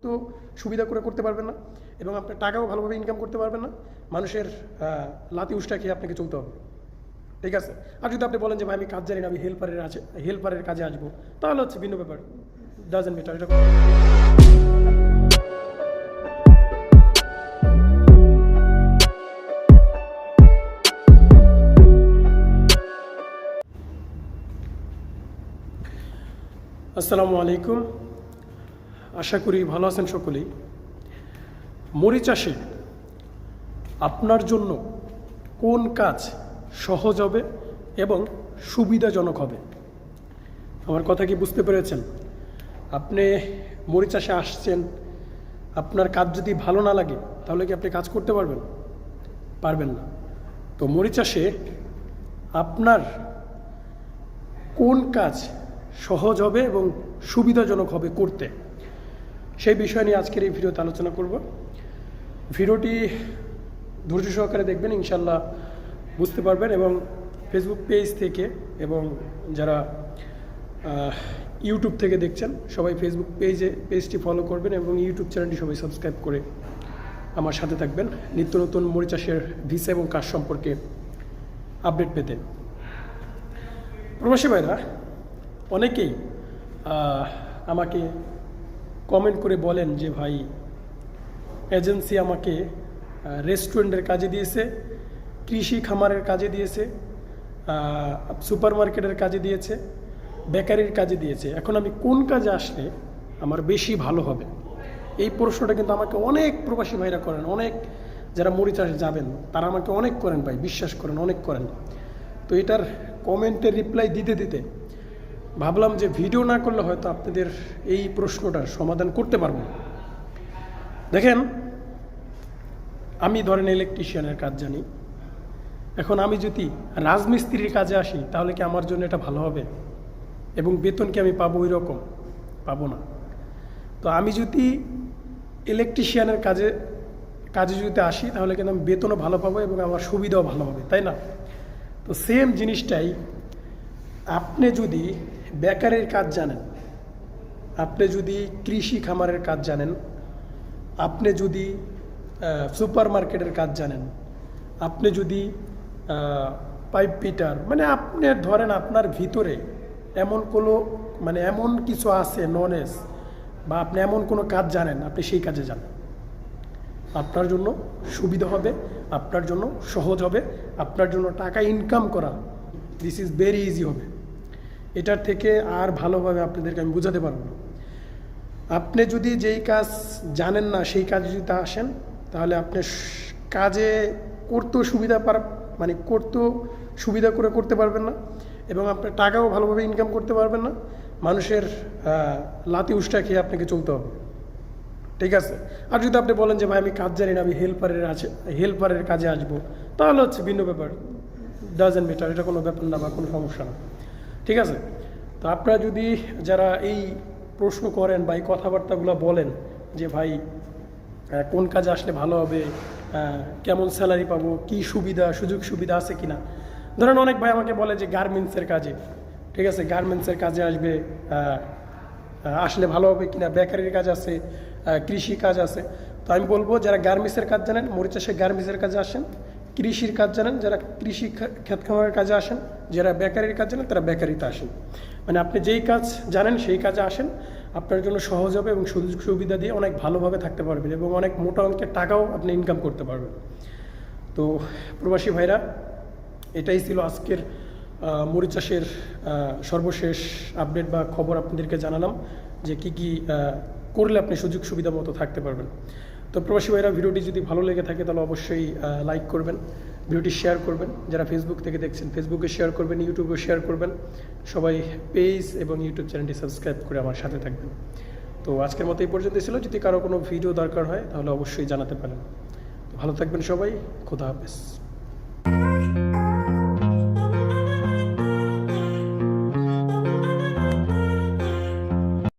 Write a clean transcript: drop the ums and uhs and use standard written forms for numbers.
তো সুবিধা করে করতে পারবেন না এবং আপনার টাকাও ভালোভাবে ইনকাম করতে পারবেন না। মানুষের লাতি উষ্টা খেয়ে আপনাকে চলতে হবে, ঠিক আছে। আর যদি আপনি বলেন যে ভাই আমি কাজ জানি না, আমি হেল্পারের কাজে আসবো, তাহলে হচ্ছে ভিন্ন ব্যাপার, ডাজেন্ট ম্যাটার এটা। আসসালামু আলাইকুম, আশা করি ভালো আছেন সকলেই। মরিচ চাষে আপনার জন্য কোন কাজ সহজ হবে এবং সুবিধাজনক হবে? আমার কথা কি বুঝতে পেরেছেন? আপনি মরিচ চাষে আসছেন, আপনার কাজ যদি ভালো না লাগে তাহলে কি আপনি কাজ করতে পারবেন? পারবেন না। তো মরিচ চাষে আপনার কোন কাজ সহজ হবে এবং সুবিধাজনক হবে করতে, সেই বিষয় নিয়ে আজকের এই ভিডিওতে আলোচনা করব। ভিডিওটি ধৈর্য সহকারে দেখবেন, ইনশাল্লাহ বুঝতে পারবেন। এবং ফেসবুক পেজ থেকে এবং যারা ইউটিউব থেকে দেখছেন সবাই ফেসবুক পেজটি ফলো করবেন এবং ইউটিউব চ্যানেলটি সবাই সাবস্ক্রাইব করে আমার সাথে থাকবেন নিত্য নতুন মরিচ চাষের ভিসা এবং কাজ সম্পর্কে আপডেট পেতে। প্রবাসী ভাইরা অনেকেই আমাকে কমেন্ট করে বলেন যে ভাই, এজেন্সি আমাকে রেস্টুরেন্টের কাজে দিয়েছে, কৃষি খামারের কাজে দিয়েছে, সুপার মার্কেটের কাজে দিয়েছে, বেকারির কাজে দিয়েছে, এখন আমি কোন কাজে আসলে আমার বেশি ভালো হবে? এই প্রশ্নটা কিন্তু আমাকে অনেক প্রবাসী ভাইরা করেন, অনেক যারা মরিচ চাষে যাবেন তারা আমাকে অনেক করেন ভাই, বিশ্বাস করেন অনেক করেন। তো এটার কমেন্টের রিপ্লাই দিতে দিতে ভাবলাম যে ভিডিও না করলে হয়তো আপনাদের এই প্রশ্নটার সমাধান করতে পারবো। দেখেন, আমি ধরেন ইলেকট্রিশিয়ানের কাজ জানি, এখন আমি যদি রাজমিস্ত্রির কাজে আসি তাহলে কি আমার জন্য এটা ভালো হবে এবং বেতন কি আমি পাবো? ওই রকম পাবো না। তো আমি যদি ইলেকট্রিশিয়ানের কাজে যদি আসি তাহলে কিন্তু আমি বেতনও ভালো পাবো এবং আমার সুবিধাও ভালো হবে, তাই না? তো সেম জিনিসটাই আপনি যদি বেকারের কাজ জানেন, আপনি যদি কৃষি খামারের কাজ জানেন, আপনি যদি সুপার মার্কেটের কাজ জানেন, আপনি যদি পাইপ ফিটার, মানে আপনি ধরেন আপনার ভিতরে এমন কিছু আছে নলেজ, বা আপনি এমন কোনো কাজ জানেন, আপনি সেই কাজে যান, আপনার জন্য সুবিধা হবে, আপনার জন্য সহজ হবে, আপনার জন্য টাকা ইনকাম করা দিস ইজ ভেরি ইজি হবে। এটার থেকে আর ভালোভাবে আপনাদেরকে আমি বোঝাতে পারবো না। আপনি যদি যেই কাজ জানেন না সেই কাজে যদি আসেন তাহলে আপনি কাজে করতেও সুবিধা করে করতে পারবেন না এবং আপনার টাকাও ভালোভাবে ইনকাম করতে পারবেন না। মানুষের লাতি উষ্টা খেয়ে আপনাকে চলতে হবে, ঠিক আছে। আর যদি আপনি বলেন যে ভাই আমি কাজ জানি না, আমি হেল্পারের কাজে আসবো, তাহলে হচ্ছে ভিন্ন ব্যাপার, ডাজেন্ট ম্যাটার, এটা কোনো ব্যাপার না বা কোনো সমস্যা না, ঠিক আছে। তো আপনারা যদি যারা এই প্রশ্ন করেন বা এই কথাবার্তাগুলো বলেন যে ভাই কোন কাজে আসলে ভালো হবে, কেমন স্যালারি পাবো, কী সুযোগ সুবিধা আছে কিনা, ধরেন অনেক ভাই আমাকে বলে যে গার্মেন্টসের কাজে, ঠিক আছে, গার্মেন্টসের কাজে আসলে ভালো হবে কিনা, বেকারির কাজ আছে, কৃষি কাজ আছে। তো আমি বলবো যারা গার্মেন্টসের কাজ জানেন মরিচ চাষে গার্মেন্টসের কাজে আসেন, কৃষির কাজ জানেন যারা কৃষি ক্ষেত খামারের কাজে আসেন, যারা বেকারির কাজ জানেন তারা বেকারিতে আসেন। মানে আপনি যেই কাজ জানেন সেই কাজে আসেন, আপনার জন্য সহজ হবে এবং সুযোগ সুবিধা দিয়ে অনেক ভালোভাবে থাকতে পারবেন এবং অনেক মোটা অঙ্কের টাকাও আপনি ইনকাম করতে পারবেন। তো প্রবাসী ভাইরা, এটাই ছিল আজকের মরিচ চাষের সর্বশেষ আপডেট বা খবর আপনাদেরকে জানালাম যে কি করলে আপনি সুযোগ সুবিধা মতো থাকতে পারবেন। তো প্রবাসী ভাইরা, ভিডিওটি যদি ভালো লেগে থাকে তাহলে অবশ্যই লাইক করবেন, ভিডিওটি শেয়ার করবেন, যারা ফেসবুক থেকে দেখছেন ফেসবুকে শেয়ার করবেন, ইউটিউবে শেয়ার করবেন, সবাই পেজ এবং ইউটিউব চ্যানেলটি সাবস্ক্রাইব করে আমার সাথে থাকবেন। তো আজকের মতো এই পর্যন্ত ছিল, যদি কারো কোনো ভিডিও দরকার হয় তাহলে অবশ্যই জানাতে পারেন। তো ভালো থাকবেন সবাই, খোদা হাফেজ।